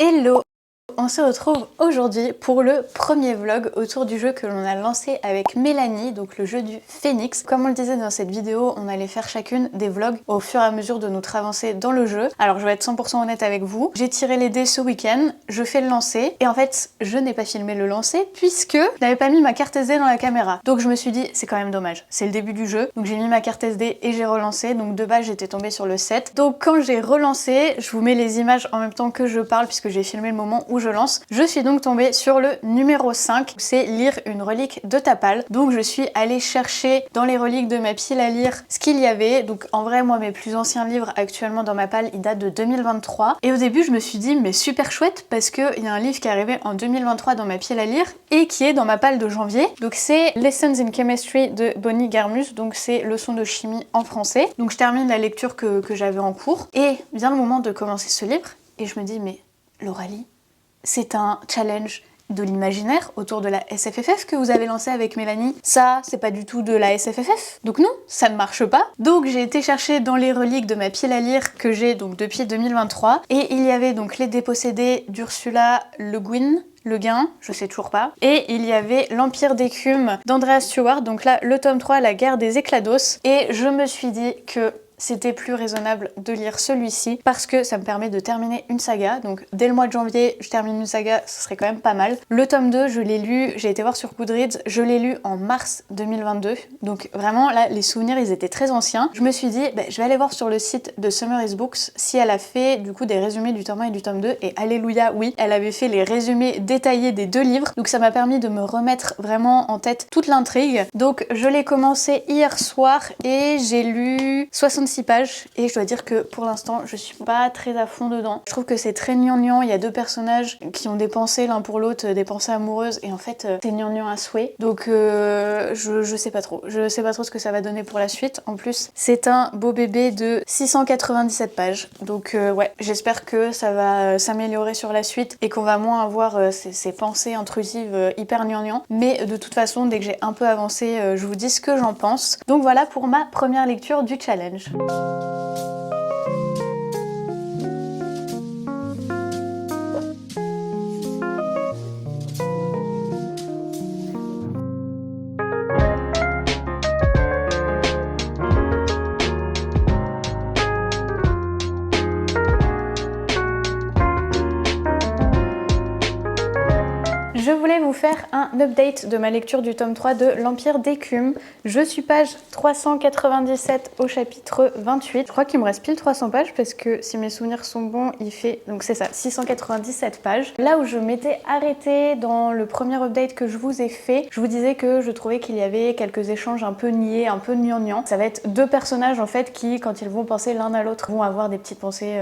Hello! On se retrouve aujourd'hui pour le premier vlog autour du jeu que l'on a lancé avec Mélanie, donc le jeu du Phénix. Comme on le disait dans cette vidéo, on allait faire chacune des vlogs au fur et à mesure de notre avancée dans le jeu. Alors je vais être 100% honnête avec vous, j'ai tiré les dés ce week-end, je fais le lancer, et en fait je n'ai pas filmé le lancer puisque je n'avais pas mis ma carte SD dans la caméra. Donc je me suis dit c'est quand même dommage, c'est le début du jeu, donc j'ai mis ma carte SD et j'ai relancé, donc de base j'étais tombée sur le 7. Donc quand j'ai relancé, je vous mets les images en même temps que je parle puisque j'ai filmé le moment où je lance. Je suis donc tombée sur le numéro 5, c'est lire une relique de Tapal. Donc je suis allée chercher dans les reliques de ma pile à lire ce qu'il y avait. Donc en vrai, moi mes plus anciens livres actuellement dans ma pile, ils datent de 2023. Et au début je me suis dit mais super chouette parce qu'il y a un livre qui est arrivé en 2023 dans ma pile à lire et qui est dans ma pile de janvier. Donc c'est Lessons in Chemistry de Bonnie Garmus, donc c'est leçons de chimie en français. Donc je termine la lecture que j'avais en cours et vient le moment de commencer ce livre et je me dis mais Lauralie, c'est un challenge de l'imaginaire autour de la SFFF que vous avez lancé avec Mélanie. Ça, c'est pas du tout de la SFFF. Donc non, ça ne marche pas. Donc j'ai été chercher dans les reliques de ma pile à lire que j'ai donc depuis 2023. Et il y avait donc les dépossédés d'Ursula Le Guin, je sais toujours pas. Et il y avait l'Empire d'écume d'Andrea Stewart. Donc là, le tome 3, la guerre des éclados. Et je me suis dit que c'était plus raisonnable de lire celui-ci parce que ça me permet de terminer une saga. Donc dès le mois de janvier, je termine une saga, ce serait quand même pas mal. Le tome 2, je l'ai lu, j'ai été voir sur Goodreads, je l'ai lu en mars 2022. Donc vraiment là, les souvenirs, ils étaient très anciens. Je me suis dit, je vais aller voir sur le site de Summary's Books si elle a fait du coup des résumés du tome 1 et du tome 2. Et alléluia, oui, elle avait fait les résumés détaillés des deux livres. Donc ça m'a permis de me remettre vraiment en tête toute l'intrigue. Donc je l'ai commencé hier soir et j'ai lu 66 pages et je dois dire que pour l'instant je suis pas très à fond dedans. Je trouve que c'est très gnangnan, il y a deux personnages qui ont des pensées l'un pour l'autre, des pensées amoureuses et en fait c'est gnangnan à souhait. Donc je sais pas trop. Je sais pas trop ce que ça va donner pour la suite. En plus c'est un beau bébé de 697 pages. Donc ouais, j'espère que ça va s'améliorer sur la suite et qu'on va moins avoir ces pensées intrusives hyper gnangnan. Mais de toute façon dès que j'ai un peu avancé, je vous dis ce que j'en pense. Donc voilà pour ma première lecture du challenge. Je voulais vous faire un update de ma lecture du tome 3 de l'Empire d'écume. Je suis page 397 au chapitre 28. Je crois qu'il me reste pile 300 pages parce que si mes souvenirs sont bons, il fait, donc c'est ça, 697 pages. Là où je m'étais arrêtée dans le premier update que je vous ai fait, je vous disais que je trouvais qu'il y avait quelques échanges un peu niais, un peu gnangnan. Ça va être deux personnages en fait qui, quand ils vont penser l'un à l'autre, vont avoir des petites pensées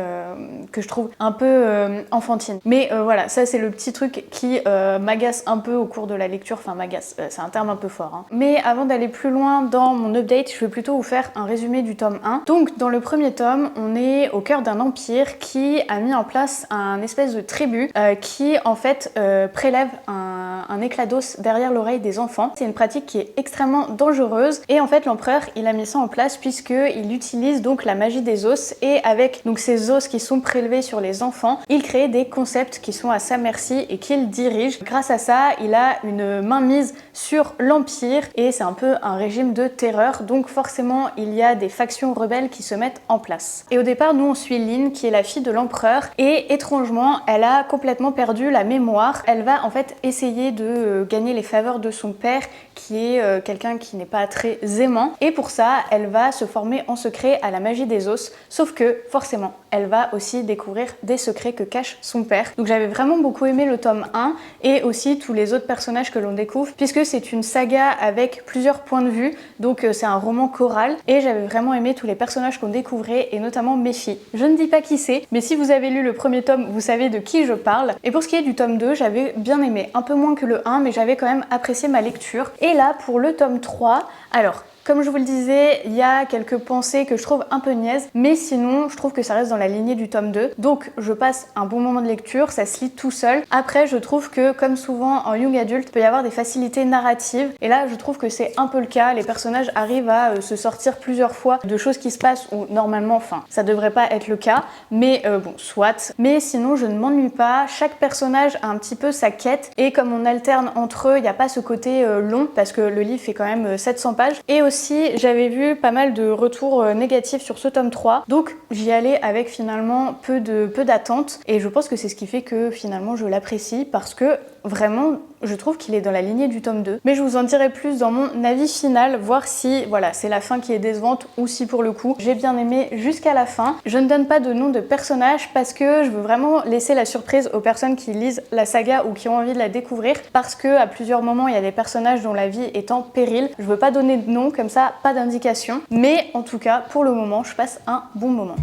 que je trouve un peu enfantines. Mais voilà, ça c'est le petit truc qui m'agace un peu au cours de la lecture, enfin m'agace, c'est un terme un peu fort. Hein. Mais avant d'aller plus loin dans mon update, je vais plutôt vous faire un résumé du tome 1. Donc dans le premier tome, on est au cœur d'un empire qui a mis en place un espèce de tribu qui en fait prélève un éclat d'os derrière l'oreille des enfants. C'est une pratique qui est extrêmement dangereuse et en fait l'empereur il a mis ça en place puisqu'il utilise donc la magie des os et avec donc ces os qui sont prélevés sur les enfants, il crée des concepts qui sont à sa merci et qu'il dirige. Grâce à ça, il a une mainmise sur l'Empire et c'est un peu un régime de terreur, donc forcément il y a des factions rebelles qui se mettent en place. Et au départ, nous on suit Lynn qui est la fille de l'empereur et étrangement, elle a complètement perdu la mémoire. Elle va en fait essayer de gagner les faveurs de son père qui est quelqu'un qui n'est pas très aimant et pour ça, elle va se former en secret à la magie des os, sauf que forcément, elle va aussi découvrir des secrets que cache son père. Donc j'avais vraiment beaucoup aimé le tome 1 et aussi tous les autres personnages que l'on découvre puisque c'est une saga avec plusieurs points de vue, donc c'est un roman choral et j'avais vraiment aimé tous les personnages qu'on découvrait et notamment Méfie. Je ne dis pas qui c'est, mais si vous avez lu le premier tome, vous savez de qui je parle. Et pour ce qui est du tome 2, j'avais bien aimé, un peu moins que le 1, mais j'avais quand même apprécié ma lecture. Et là, pour le tome 3, alors Comme je vous le disais, il y a quelques pensées que je trouve un peu niaises, mais sinon je trouve que ça reste dans la lignée du tome 2. Donc je passe un bon moment de lecture, ça se lit tout seul. Après je trouve que comme souvent en young adult, il peut y avoir des facilités narratives et là je trouve que c'est un peu le cas. Les personnages arrivent à se sortir plusieurs fois de choses qui se passent où normalement, enfin ça devrait pas être le cas, mais bon soit. Mais sinon je ne m'ennuie pas, chaque personnage a un petit peu sa quête et comme on alterne entre eux, il n'y a pas ce côté long parce que le livre fait quand même 700 pages. Et aussi j'avais vu pas mal de retours négatifs sur ce tome 3, donc j'y allais avec finalement peu d'attente et je pense que c'est ce qui fait que finalement je l'apprécie parce que vraiment je trouve qu'il est dans la lignée du tome 2. Mais je vous en dirai plus dans mon avis final, voir si voilà c'est la fin qui est décevante ou si pour le coup j'ai bien aimé jusqu'à la fin. Je ne donne pas de nom de personnage parce que je veux vraiment laisser la surprise aux personnes qui lisent la saga ou qui ont envie de la découvrir, parce que à plusieurs moments il y a des personnages dont la vie est en péril. Je veux pas donner de nom comme ça, pas d'indication, mais en tout cas pour le moment je passe un bon moment.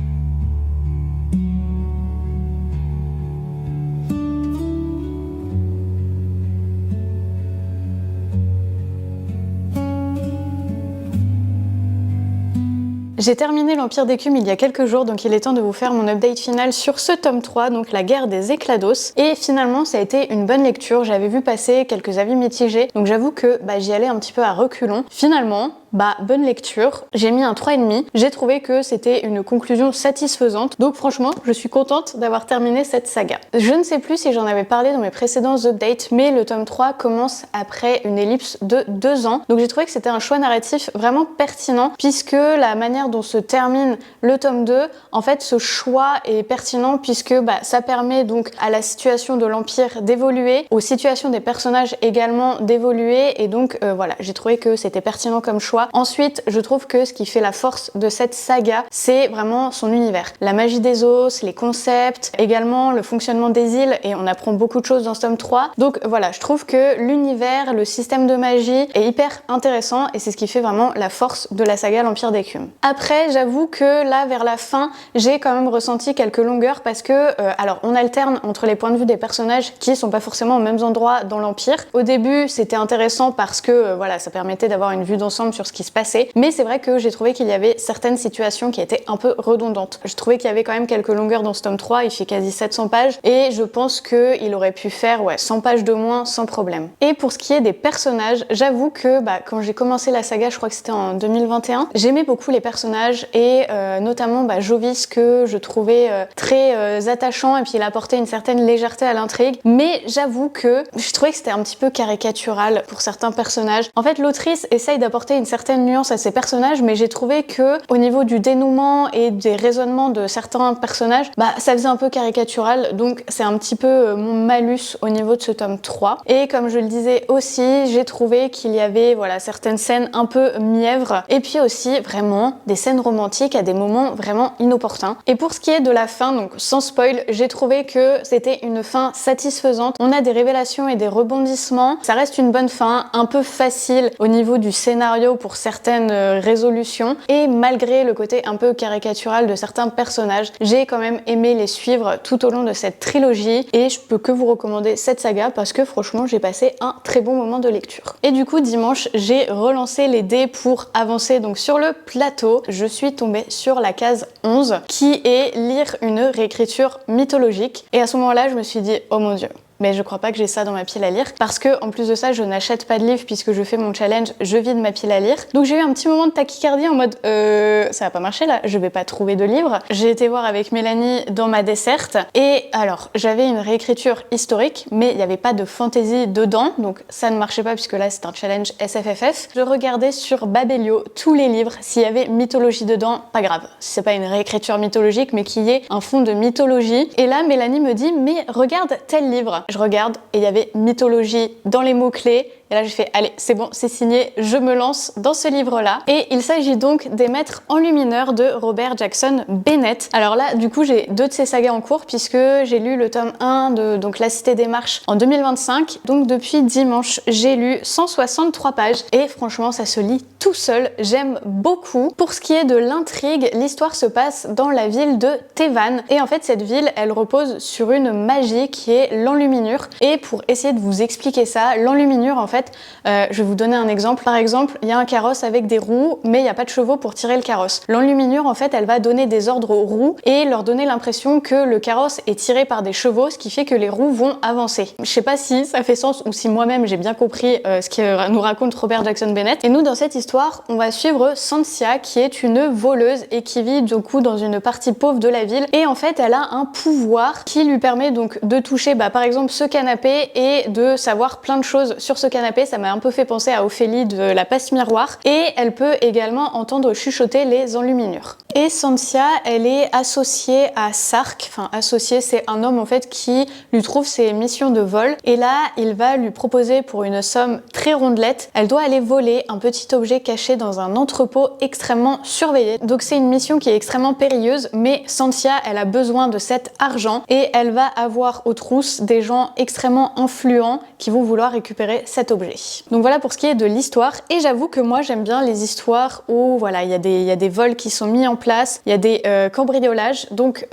J'ai terminé l'Empire d'Écume il y a quelques jours, donc il est temps de vous faire mon update final sur ce tome 3, donc la guerre des Éclados. Et finalement ça a été une bonne lecture, j'avais vu passer quelques avis mitigés, donc j'avoue que j'y allais un petit peu à reculons. Finalement, bonne lecture, j'ai mis un 3,5, j'ai trouvé que c'était une conclusion satisfaisante, donc franchement je suis contente d'avoir terminé cette saga. Je ne sais plus si j'en avais parlé dans mes précédents updates, mais le tome 3 commence après une ellipse de 2 ans, donc j'ai trouvé que c'était un choix narratif vraiment pertinent, puisque la manière dont se termine le tome 2, en fait ce choix est pertinent puisque ça permet donc à la situation de l'Empire d'évoluer, aux situations des personnages également d'évoluer, et donc voilà, j'ai trouvé que c'était pertinent comme choix. Ensuite, je trouve que ce qui fait la force de cette saga, c'est vraiment son univers. La magie des os, les concepts, également le fonctionnement des îles, et on apprend beaucoup de choses dans ce tome 3. Donc voilà, je trouve que l'univers, le système de magie est hyper intéressant et c'est ce qui fait vraiment la force de la saga l'Empire d'Écume. Après, j'avoue que là, vers la fin, j'ai quand même ressenti quelques longueurs parce que, alors, on alterne entre les points de vue des personnages qui sont pas forcément aux mêmes endroits dans l'Empire. Au début, c'était intéressant parce que, voilà, ça permettait d'avoir une vue d'ensemble sur ce qui se passait, mais c'est vrai que j'ai trouvé qu'il y avait certaines situations qui étaient un peu redondantes. Je trouvais qu'il y avait quand même quelques longueurs dans ce tome 3, il fait quasi 700 pages, et je pense qu'il aurait pu faire 100 pages de moins sans problème. Et pour ce qui est des personnages, j'avoue que quand j'ai commencé la saga, je crois que c'était en 2021, j'aimais beaucoup les personnages, et notamment Jovis, que je trouvais très attachant, et puis il apportait une certaine légèreté à l'intrigue, mais j'avoue que je trouvais que c'était un petit peu caricatural pour certains personnages. En fait, l'autrice essaye d'apporter une certaine nuance à ses personnages, mais j'ai trouvé que au niveau du dénouement et des raisonnements de certains personnages, ça faisait un peu caricatural, donc c'est un petit peu mon malus au niveau de ce tome 3. Et comme je le disais aussi, j'ai trouvé qu'il y avait certaines scènes un peu mièvres, et puis aussi vraiment des scènes romantiques à des moments vraiment inopportuns. Et pour ce qui est de la fin, donc sans spoil, j'ai trouvé que c'était une fin satisfaisante. On a des révélations et des rebondissements, ça reste une bonne fin, un peu facile au niveau du scénario pour certaines résolutions, et malgré le côté un peu caricatural de certains personnages, j'ai quand même aimé les suivre tout au long de cette trilogie, et je peux que vous recommander cette saga parce que franchement j'ai passé un très bon moment de lecture. Et du coup dimanche, j'ai relancé les dés pour avancer donc sur le plateau. Je suis tombée sur la case 11 qui est lire une réécriture mythologique, et à ce moment-là je me suis dit oh mon dieu, mais je crois pas que j'ai ça dans ma pile à lire, parce que en plus de ça je n'achète pas de livres puisque je fais mon challenge, je vide ma pile à lire. Donc j'ai eu un petit moment de tachycardie en mode ça va pas marcher là, je vais pas trouver de livres. J'ai été voir avec Mélanie dans ma desserte, et alors j'avais une réécriture historique mais il n'y avait pas de fantasy dedans, donc ça ne marchait pas puisque là c'est un challenge SFFF. Je regardais sur Babelio tous les livres, s'il y avait mythologie dedans, pas grave, si c'est pas une réécriture mythologique mais qu'il y ait un fond de mythologie. Et là Mélanie me dit mais regarde tel livre. Je regarde et il y avait mythologie dans les mots-clés. Et là j'ai fait allez c'est bon, c'est signé, je me lance dans ce livre là. Et il s'agit donc des Maîtres enlumineurs de Robert Jackson Bennett. Alors là du coup j'ai 2 de ces sagas en cours puisque j'ai lu le tome 1 de donc La Cité des Marches en 2025. Donc depuis dimanche j'ai lu 163 pages et franchement ça se lit tout seul, j'aime beaucoup. Pour ce qui est de l'intrigue, l'histoire se passe dans la ville de Tevan, et en fait cette ville elle repose sur une magie qui est l'enluminure. Et pour essayer de vous expliquer ça, l'enluminure en fait fait, je vais vous donner un exemple. Par exemple, il y a un carrosse avec des roues, mais il n'y a pas de chevaux pour tirer le carrosse. L'enluminure, en fait, elle va donner des ordres aux roues et leur donner l'impression que le carrosse est tiré par des chevaux, ce qui fait que les roues vont avancer. Je sais pas si ça fait sens ou si moi-même j'ai bien compris ce que nous raconte Robert Jackson Bennett. Et nous, dans cette histoire, on va suivre Cynthia, qui est une voleuse et qui vit du coup dans une partie pauvre de la ville. Et en fait, elle a un pouvoir qui lui permet donc de toucher, par exemple, ce canapé et de savoir plein de choses sur ce canapé. Ça m'a un peu fait penser à Ophélie de la passe miroir. Et elle peut également entendre chuchoter les enluminures. Et Cynthia, elle est associée à Sark. Enfin, associée, c'est un homme en fait qui lui trouve ses missions de vol. Et là, il va lui proposer pour une somme très rondelette, elle doit aller voler un petit objet caché dans un entrepôt extrêmement surveillé. Donc c'est une mission qui est extrêmement périlleuse, mais Cynthia, elle a besoin de cet argent et elle va avoir aux trousses des gens extrêmement influents qui vont vouloir récupérer cet objet. Donc voilà pour ce qui est de l'histoire. Et j'avoue que moi, j'aime bien les histoires où voilà, il y a des vols qui sont mis en place, il y a des cambriolages. Donc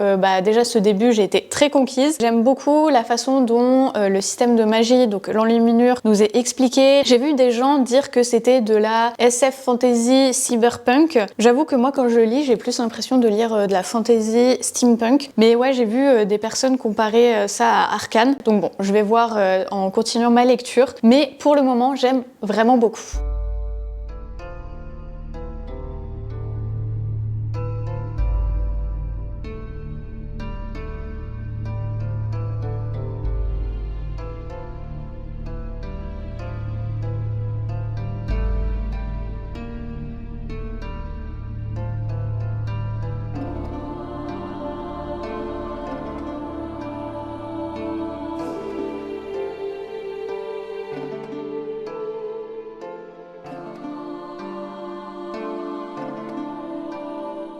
déjà ce début, j'ai été très conquise. J'aime beaucoup la façon dont le système de magie, donc l'enluminure, nous est expliqué. J'ai vu des gens dire que c'était de la SF fantasy cyberpunk. J'avoue que moi quand je lis, j'ai plus l'impression de lire de la fantasy steampunk. Mais ouais, j'ai vu des personnes comparer ça à Arcane. Donc bon, je vais voir en continuant ma lecture. Mais pour le moment, j'aime vraiment beaucoup.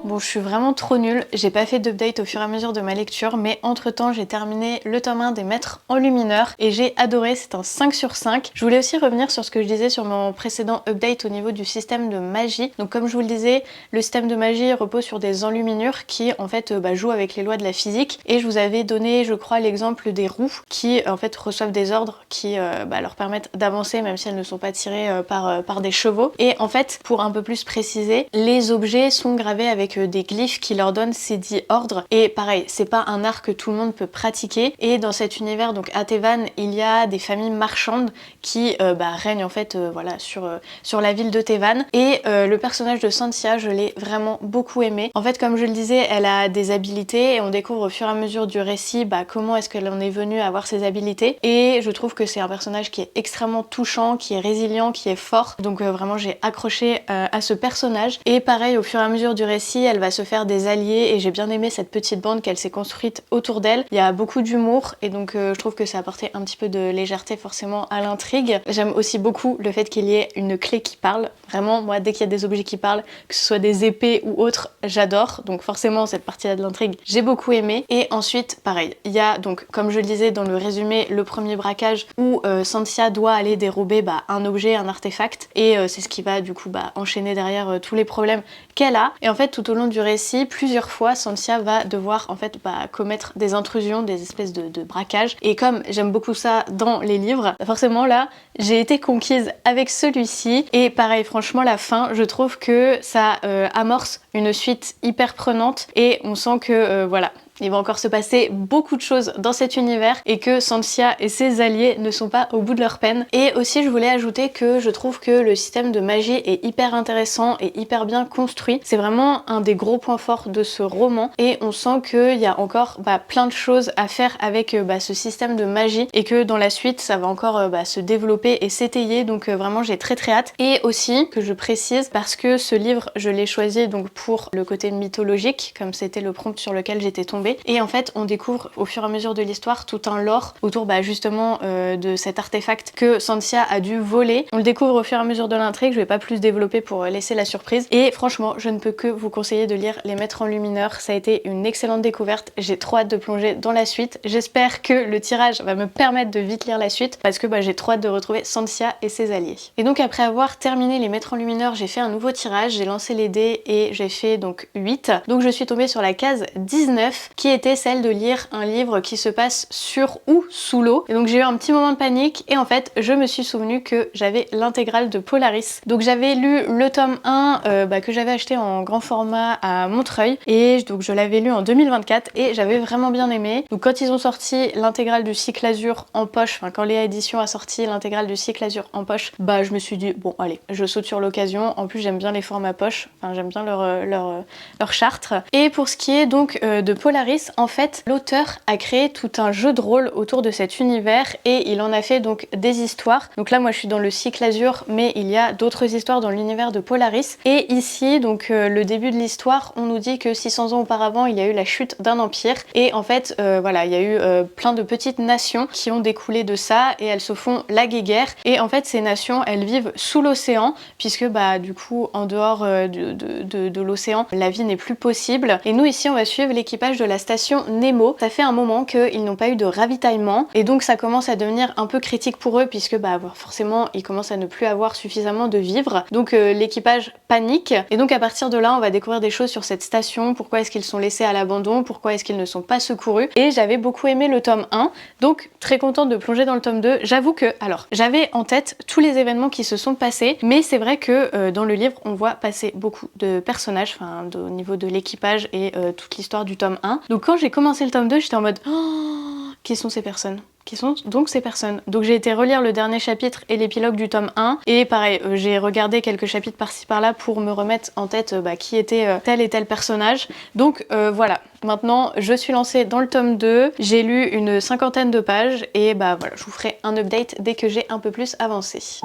Bon, je suis vraiment trop nulle, j'ai pas fait d'update au fur et à mesure de ma lecture, mais entre temps j'ai terminé le tome 1 des Maîtres Enlumineurs et j'ai adoré, c'est un 5 sur 5. Je voulais aussi revenir sur ce que je disais sur mon précédent update au niveau du système de magie. Donc comme je vous le disais, le système de magie repose sur des enluminures qui en fait jouent avec les lois de la physique, et je vous avais donné je crois l'exemple des roues qui en fait reçoivent des ordres qui leur permettent d'avancer même si elles ne sont pas tirées par des chevaux. Et en fait, pour un peu plus préciser, les objets sont gravés avec des glyphes qui leur donnent ces 10 ordres, et pareil, c'est pas un art que tout le monde peut pratiquer. Et dans cet univers, donc à Tevan, il y a des familles marchandes qui règnent en fait voilà, sur la ville de Tevan. Et le personnage de Cynthia, je l'ai vraiment beaucoup aimé. En fait, comme je le disais, elle a des habilités et on découvre au fur et à mesure du récit comment est-ce qu'elle en est venue à avoir ces habilités. Et je trouve que c'est un personnage qui est extrêmement touchant, qui est résilient, qui est fort. Donc vraiment j'ai accroché à ce personnage. Et pareil, au fur et à mesure du récit, elle va se faire des alliés et j'ai bien aimé cette petite bande qu'elle s'est construite autour d'elle. Il y a beaucoup d'humour et donc je trouve que ça a apporté un petit peu de légèreté forcément à l'intrigue. J'aime aussi beaucoup le fait qu'il y ait une clé qui parle. Vraiment, moi dès qu'il y a des objets qui parlent, que ce soit des épées ou autres, j'adore. Donc forcément cette partie-là de l'intrigue, j'ai beaucoup aimé. Et ensuite, pareil, il y a donc, comme je le disais dans le résumé, le premier braquage où Cynthia doit aller dérober un objet, un artefact, et c'est ce qui va du coup enchaîner derrière tous les problèmes qu'elle a. Et en fait, tout au long du récit, plusieurs fois, Cynthia va devoir en fait commettre des intrusions, des espèces de braquages. Et comme j'aime beaucoup ça dans les livres, forcément là, j'ai été conquise avec celui-ci. Et pareil, franchement, la fin, je trouve que ça amorce une suite hyper prenante et on sent que voilà, il va encore se passer beaucoup de choses dans cet univers et que Cynthia et ses alliés ne sont pas au bout de leur peine. Et aussi je voulais ajouter que je trouve que le système de magie est hyper intéressant et hyper bien construit. C'est vraiment un des gros points forts de ce roman et on sent qu'il y a encore plein de choses à faire avec ce système de magie et que dans la suite ça va encore se développer et s'étayer. Donc vraiment j'ai très hâte. Et aussi que je précise, parce que ce livre je l'ai choisi donc pour le côté mythologique comme c'était le prompt sur lequel j'étais tombée. Et en fait on découvre au fur et à mesure de l'histoire tout un lore autour justement de cet artefact que Cynthia a dû voler. On le découvre au fur et à mesure de l'intrigue, je vais pas plus développer pour laisser la surprise. Et franchement je ne peux que vous conseiller de lire Les Maîtres Enlumineurs, ça a été une excellente découverte, j'ai trop hâte de plonger dans la suite. J'espère que le tirage va me permettre de vite lire la suite parce que j'ai trop hâte de retrouver Cynthia et ses alliés. Et donc après avoir terminé Les Maîtres Enlumineurs, j'ai fait un nouveau tirage, j'ai lancé les dés et j'ai fait donc 8. Donc je suis tombée sur la case 19. qui était celle de lire un livre qui se passe sur ou sous l'eau. Et donc j'ai eu un petit moment de panique et en fait je me suis souvenu que j'avais l'intégrale de Polaris. Donc j'avais lu le tome 1 que j'avais acheté en grand format à Montreuil et donc je l'avais lu en 2024 et j'avais vraiment bien aimé. Donc quand ils ont sorti l'intégrale du Cycle Azur en poche, enfin quand Léa Édition a sorti l'intégrale du Cycle Azur en poche, bah je me suis dit bon allez, je saute sur l'occasion. En plus j'aime bien les formats poche, enfin j'aime bien leur charte. Et pour ce qui est donc de Polaris, en fait l'auteur a créé tout un jeu de rôle autour de cet univers et il en a fait donc des histoires. Donc là moi je suis dans le Cycle Azur mais il y a d'autres histoires dans l'univers de Polaris. Et ici donc le début de l'histoire, on nous dit que 600 ans auparavant il y a eu la chute d'un empire et en fait voilà, il y a eu plein de petites nations qui ont découlé de ça et elles se font la guéguerre. Et en fait ces nations elles vivent sous l'océan puisque bah du coup en dehors de l'océan la vie n'est plus possible. Et nous ici on va suivre l'équipage de la station Nemo. Ça fait un moment qu'ils n'ont pas eu de ravitaillement et donc ça commence à devenir un peu critique pour eux puisque bah forcément ils commencent à ne plus avoir suffisamment de vivres. Donc l'équipage panique et donc à partir de là on va découvrir des choses sur cette station, pourquoi est-ce qu'ils sont laissés à l'abandon, pourquoi est-ce qu'ils ne sont pas secourus. Et j'avais beaucoup aimé le tome 1 donc très contente de plonger dans le tome 2. J'avoue que alors j'avais en tête tous les événements qui se sont passés mais c'est vrai que dans le livre on voit passer beaucoup de personnages, enfin au niveau de l'équipage et toute l'histoire du tome 1. Donc quand j'ai commencé le tome 2 j'étais en mode oh, qui sont ces personnes ? Qui sont donc ces personnes. Donc j'ai été relire le dernier chapitre et l'épilogue du tome 1 et pareil j'ai regardé quelques chapitres par-ci par-là pour me remettre en tête qui était tel et tel personnage. Donc voilà, maintenant je suis lancée dans le tome 2, j'ai lu une 50aine de pages et bah voilà, je vous ferai un update dès que j'ai un peu plus avancé.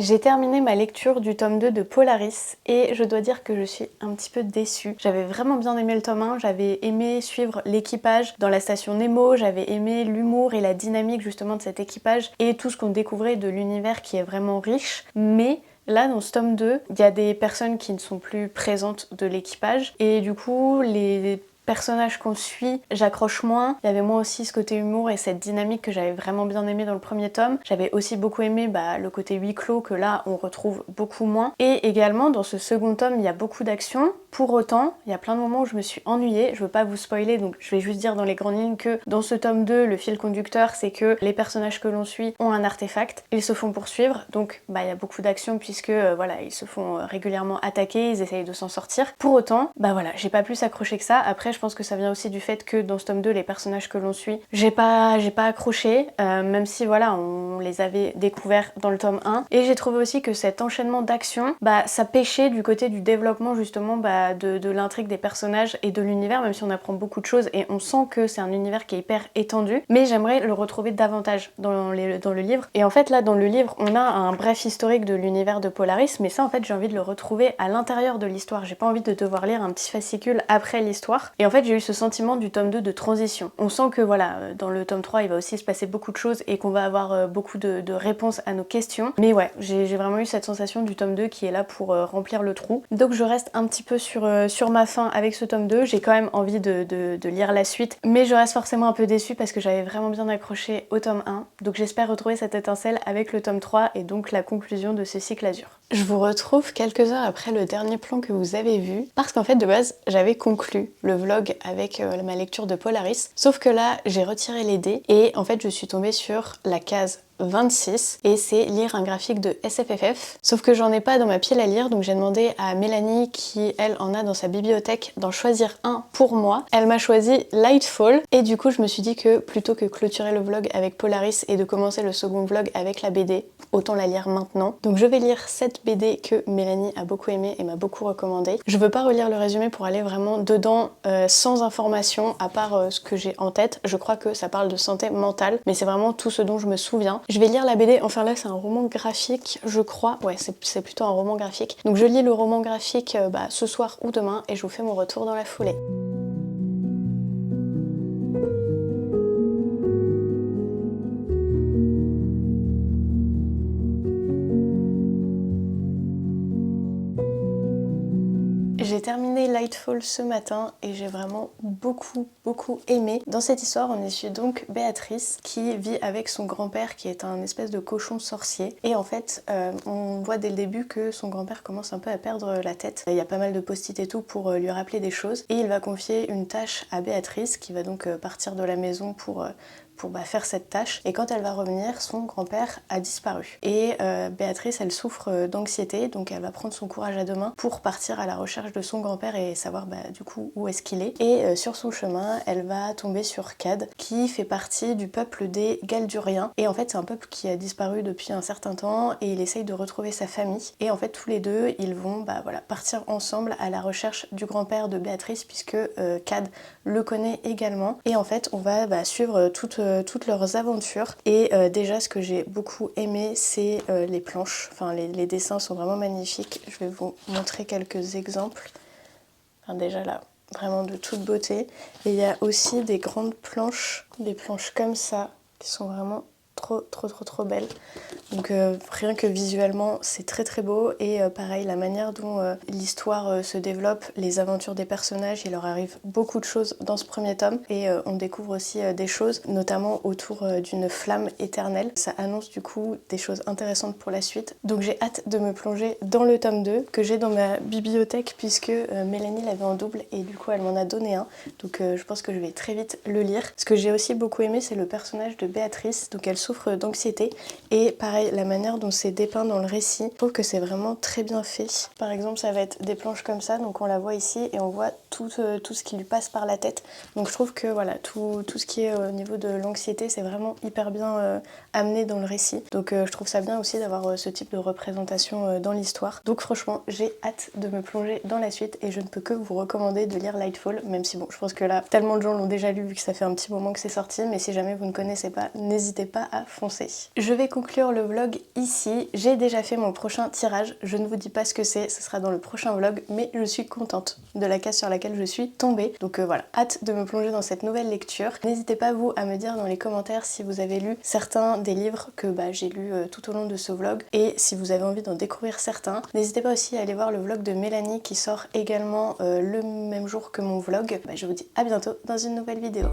J'ai terminé ma lecture du tome 2 de Polaris et je dois dire que je suis un petit peu déçue. J'avais vraiment bien aimé le tome 1, j'avais aimé suivre l'équipage dans la station Nemo, j'avais aimé l'humour et la dynamique justement de cet équipage et tout ce qu'on découvrait de l'univers qui est vraiment riche, mais là dans ce tome 2, il y a des personnes qui ne sont plus présentes de l'équipage et du coup les personnages qu'on suit, j'accroche moins. Il y avait moi aussi ce côté humour et cette dynamique que j'avais vraiment bien aimé dans le premier tome. J'avais aussi beaucoup aimé le côté huis clos que là on retrouve beaucoup moins. Et également dans ce second tome il y a beaucoup d'action. Pour autant, il y a plein de moments où je me suis ennuyée. Je veux pas vous spoiler donc je vais juste dire dans les grandes lignes que dans ce tome 2, le fil conducteur c'est que les personnages que l'on suit ont un artefact. Ils se font poursuivre donc il y a beaucoup d'action puisque voilà, ils se font régulièrement attaquer, ils essayent de s'en sortir. Pour autant, voilà, j'ai pas plus accroché que ça. Après je pense que ça vient aussi du fait que dans ce tome 2 les personnages que l'on suit j'ai pas accroché même si voilà on les avait découverts dans le tome 1 et j'ai trouvé aussi que cet enchaînement d'action ça pêchait du côté du développement justement de l'intrigue des personnages et de l'univers, même si on apprend beaucoup de choses et on sent que c'est un univers qui est hyper étendu, mais j'aimerais le retrouver davantage dans le livre. Et en fait là dans le livre on a un bref historique de l'univers de Polaris, mais ça en fait j'ai envie de le retrouver à l'intérieur de l'histoire, j'ai pas envie de devoir lire un petit fascicule après l'histoire. Et en fait j'ai eu ce sentiment du tome 2 de transition. On sent que voilà, dans le tome 3 il va aussi se passer beaucoup de choses et qu'on va avoir beaucoup de réponses à nos questions, mais ouais, j'ai vraiment eu cette sensation du tome 2 qui est là pour remplir le trou. Donc je reste un petit peu sur ma faim avec ce tome 2, j'ai quand même envie de lire la suite, mais je reste forcément un peu déçue parce que j'avais vraiment bien accroché au tome 1, donc j'espère retrouver cette étincelle avec le tome 3 et donc la conclusion de ce cycle Azur. Je vous retrouve quelques heures après le dernier plan que vous avez vu, parce qu'en fait de base j'avais conclu le vlog avec ma lecture de Polaris, sauf que là j'ai retiré les dés et en fait je suis tombée sur la case 26 et c'est lire un graphique de SFFF, sauf que j'en ai pas dans ma pile à lire, donc j'ai demandé à Mélanie qui elle en a dans sa bibliothèque d'en choisir un pour moi. Elle m'a choisi Lightfall et du coup je me suis dit que plutôt que clôturer le vlog avec Polaris et de commencer le second vlog avec la BD, autant la lire maintenant. Donc je vais lire cette BD que Mélanie a beaucoup aimé et m'a beaucoup recommandé. Je veux pas relire le résumé pour aller vraiment dedans sans information à part ce que j'ai en tête. Je crois que ça parle de santé mentale, mais c'est vraiment tout ce dont je me souviens. Je vais lire la BD, enfin là c'est un roman graphique je crois, ouais c'est plutôt un roman graphique. Donc je lis le roman graphique ce soir ou demain et je vous fais mon retour dans la foulée. J'ai terminé Lightfall ce matin et j'ai vraiment beaucoup aimé. Dans cette histoire, on suit donc Béatrice qui vit avec son grand-père qui est un espèce de cochon sorcier. Et en fait, on voit dès le début que son grand-père commence un peu à perdre la tête. Il y a pas mal de post-it et tout pour lui rappeler des choses. Et il va confier une tâche à Béatrice qui va donc partir de la maison pour faire cette tâche. Et quand elle va revenir, son grand-père a disparu. Et Béatrice, elle souffre d'anxiété, donc elle va prendre son courage à deux mains pour partir à la recherche de son grand-père et savoir du coup où est-ce qu'il est. Et sur son chemin, elle va tomber sur Cad, qui fait partie du peuple des Galduriens. Et en fait, c'est un peuple qui a disparu depuis un certain temps et il essaye de retrouver sa famille. Et en fait, tous les deux, ils vont partir ensemble à la recherche du grand-père de Béatrice puisque Cad le connaît également. Et en fait, on va suivre toutes leurs aventures. Et déjà, ce que j'ai beaucoup aimé, c'est les planches. Enfin, les dessins sont vraiment magnifiques. Je vais vous montrer quelques exemples. Enfin, déjà là, vraiment de toute beauté. Et il y a aussi des grandes planches, des planches comme ça, qui sont vraiment trop belles. Donc rien que visuellement c'est très beau et pareil la manière dont l'histoire se développe, les aventures des personnages, il leur arrive beaucoup de choses dans ce premier tome et on découvre aussi des choses notamment autour d'une flamme éternelle. Ça annonce du coup des choses intéressantes pour la suite. Donc j'ai hâte de me plonger dans le tome 2 que j'ai dans ma bibliothèque puisque Mélanie l'avait en double et du coup elle m'en a donné un. Donc je pense que je vais très vite le lire. Ce que j'ai aussi beaucoup aimé c'est le personnage de Béatrice. Donc elle souffre d'anxiété et pareil la manière dont c'est dépeint dans le récit, je trouve que c'est vraiment très bien fait. Par exemple ça va être des planches comme ça, donc on la voit ici et on voit tout ce qui lui passe par la tête. Donc je trouve que voilà, tout ce qui est au niveau de l'anxiété c'est vraiment hyper bien amené dans le récit. Donc je trouve ça bien aussi d'avoir ce type de représentation dans l'histoire. Donc franchement j'ai hâte de me plonger dans la suite et je ne peux que vous recommander de lire Lightfall, même si bon je pense que là tellement de gens l'ont déjà lu vu que ça fait un petit moment que c'est sorti, mais si jamais vous ne connaissez pas, n'hésitez pas à foncer. Je vais conclure le vlog ici. J'ai déjà fait mon prochain tirage. Je ne vous dis pas ce que c'est, ce sera dans le prochain vlog, mais je suis contente de la case sur laquelle je suis tombée. Donc voilà, hâte de me plonger dans cette nouvelle lecture. N'hésitez pas vous à me dire dans les commentaires si vous avez lu certains des livres que j'ai lus tout au long de ce vlog et si vous avez envie d'en découvrir certains. N'hésitez pas aussi à aller voir le vlog de Mélanie qui sort également le même jour que mon vlog. Je vous dis à bientôt dans une nouvelle vidéo.